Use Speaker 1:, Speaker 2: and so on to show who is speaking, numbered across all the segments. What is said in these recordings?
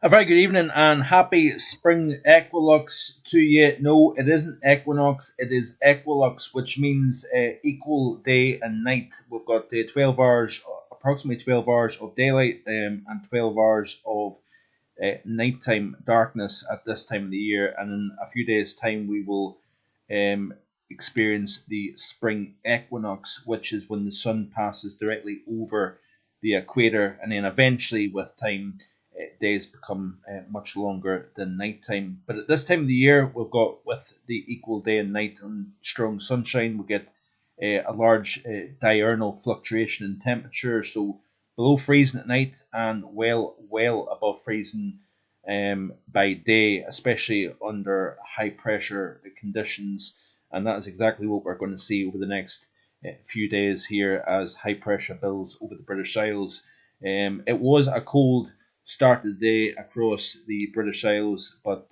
Speaker 1: A very good evening and happy Spring Equilux to you. No, it isn't Equinox, it is Equilux, which means equal day and night. We've got 12 hours, approximately 12 hours of daylight and 12 hours of nighttime darkness at this time of the year. And in a few days' time, we will um, experience the Spring Equinox, which is when the sun passes directly over the equator, and then eventually, with time, days become much longer than nighttime. But at this time of the year, we've got with the equal day and night and strong sunshine, we get a large diurnal fluctuation in temperature, so below freezing at night and well above freezing by day, especially under high pressure conditions. And that is exactly what we're going to see over the next few days here as high pressure builds over the British Isles. It was a cold start of the day across the British Isles, but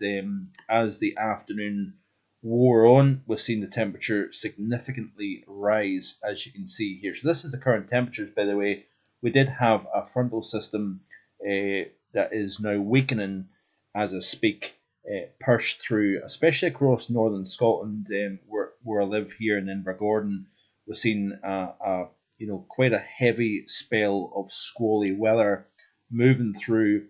Speaker 1: as the afternoon wore on, we've seen the temperature significantly rise, as you can see here. So this is the current temperatures, by the way. We did have a frontal system that is now weakening as I speak, pushed through, especially across northern Scotland, where I live here in Invergordon. We've seen quite a heavy spell of squally weather moving through.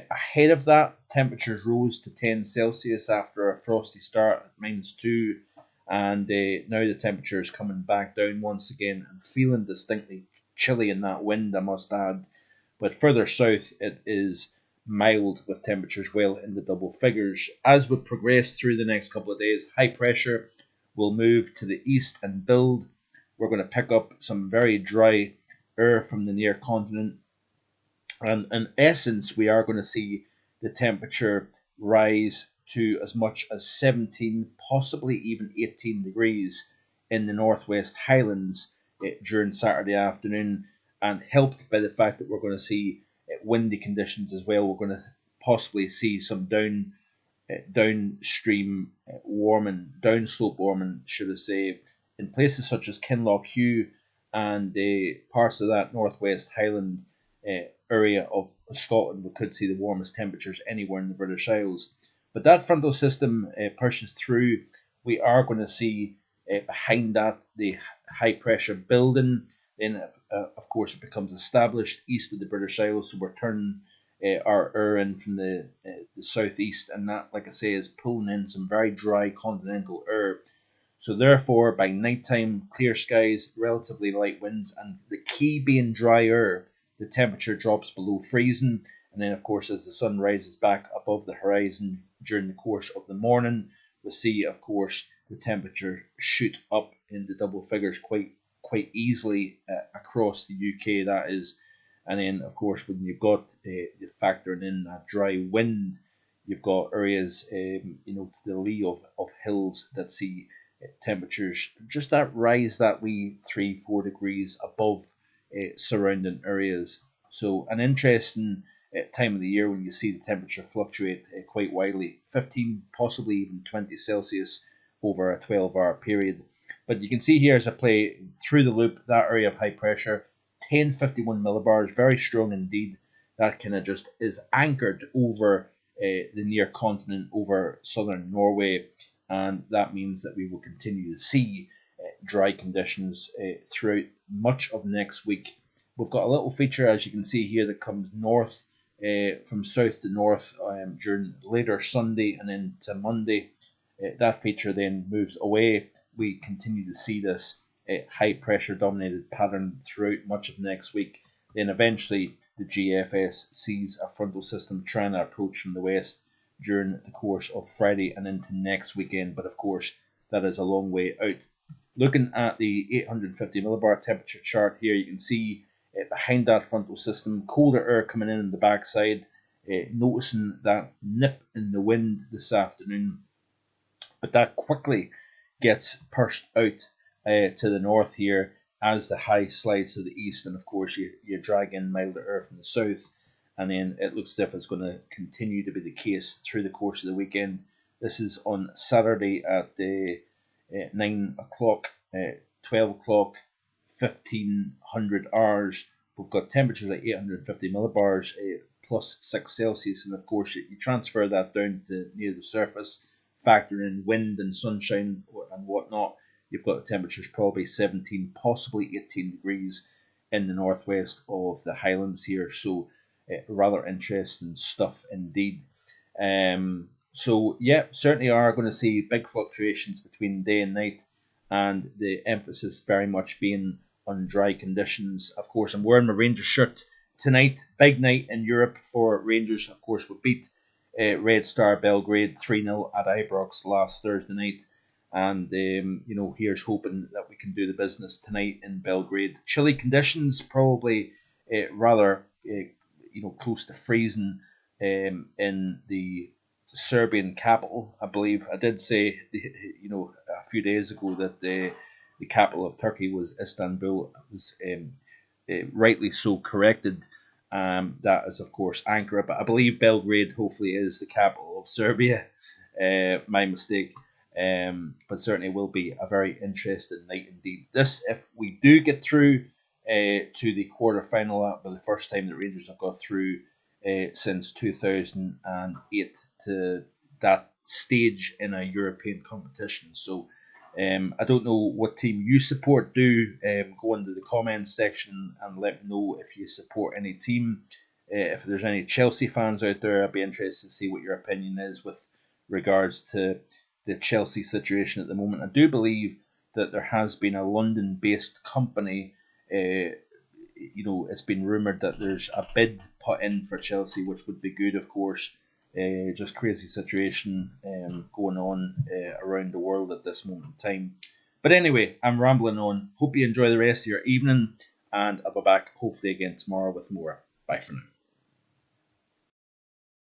Speaker 1: Ahead of that, temperatures rose to 10 Celsius after a frosty start at -2, and now the temperature is coming back down once again and feeling distinctly chilly in that wind, I must add. But further south, it is mild with temperatures well in the double figures. As we progress through the next couple of days, high pressure will move to the east and build. We're going to pick up some very dry air from the near continent. And in essence, we are going to see the temperature rise to as much as 17, possibly even 18 degrees in the Northwest Highlands during Saturday afternoon, and helped by the fact that we're going to see windy conditions as well. We're going to possibly see some downstream warming, downslope warming, should I say, in places such as Kinlochheugh and parts of that Northwest Highland area of Scotland. We could see the warmest temperatures anywhere in the British Isles. But that frontal system pushes through. We are going to see behind that the high pressure building. Then, of course, it becomes established east of the British Isles. So we're turning our air in from the southeast, and that, like I say, is pulling in some very dry continental air. So therefore, by nighttime, clear skies, relatively light winds, and the key being dry air, the temperature drops below freezing. And then, of course, as the sun rises back above the horizon during the course of the morning, we see, of course, the temperature shoot up in the double figures quite easily across the UK. That is, and then, of course, when you've got you factoring in that dry wind, you've got areas, to the lee of hills that see temperatures just that rise that wee 3-4 degrees above surrounding areas. So an interesting time of the year when you see the temperature fluctuate quite widely, 15, possibly even 20 Celsius over a 12-hour period. But you can see here as I play through the loop, that area of high pressure, 1051 millibars, very strong indeed. That kind of just is anchored over the near continent, over southern Norway, and that means that we will continue to see dry conditions throughout much of next week. We've got a little feature, as you can see here, that comes north from south to north during later Sunday and into Monday. That feature then moves away. We continue to see this high pressure dominated pattern throughout much of next week. Then eventually the GFS sees a frontal system trying to approach from the west during the course of Friday and into next weekend. But of course, that is a long way out. Looking at the 850 millibar temperature chart here, you can see behind that frontal system, colder air coming in the backside, noticing that nip in the wind this afternoon. But that quickly gets pushed out to the north here as the high slides to the east. And of course, you drag in milder air from the south. And then it looks as if it's going to continue to be the case through the course of the weekend. This is on Saturday at 9 o'clock, 12 o'clock, 1500 hours. We've got temperatures at 850 millibars +6 Celsius, and of course you transfer that down to near the surface, factor in wind and sunshine and whatnot. You've got temperatures probably 17, possibly 18 degrees in the northwest of the Highlands here. So rather interesting stuff indeed. So yeah, certainly are going to see big fluctuations between day and night, and the emphasis very much being on dry conditions. Of course, I'm wearing my Rangers shirt tonight. Big night in Europe for Rangers. Of course, we beat Red Star Belgrade 3-0 at Ibrox last Thursday night. And, here's hoping that we can do the business tonight in Belgrade. Chilly conditions, probably rather, close to freezing in the Serbian capital, I believe. I did say, a few days ago that the capital of Turkey was Istanbul. It was rightly so corrected. That is, of course, Ankara, but I believe Belgrade hopefully is the capital of Serbia. My mistake. But certainly will be a very interesting night indeed. This, if we do get through to the quarter final, that will be the first time that Rangers have got through since 2008 to that stage in a European competition. So I don't know what team you support. Do go into the comments section and let me know if you support any team. If there's any Chelsea fans out there, I'd be interested to see what your opinion is with regards to the Chelsea situation at the moment. I do believe that there has been a London-based company. It's been rumoured that there's a bid put in for Chelsea, which would be good, of course. Just crazy situation going on around the world at this moment in time. But anyway, I'm rambling on. Hope you enjoy the rest of your evening, and I'll be back hopefully again tomorrow with more. Bye for now.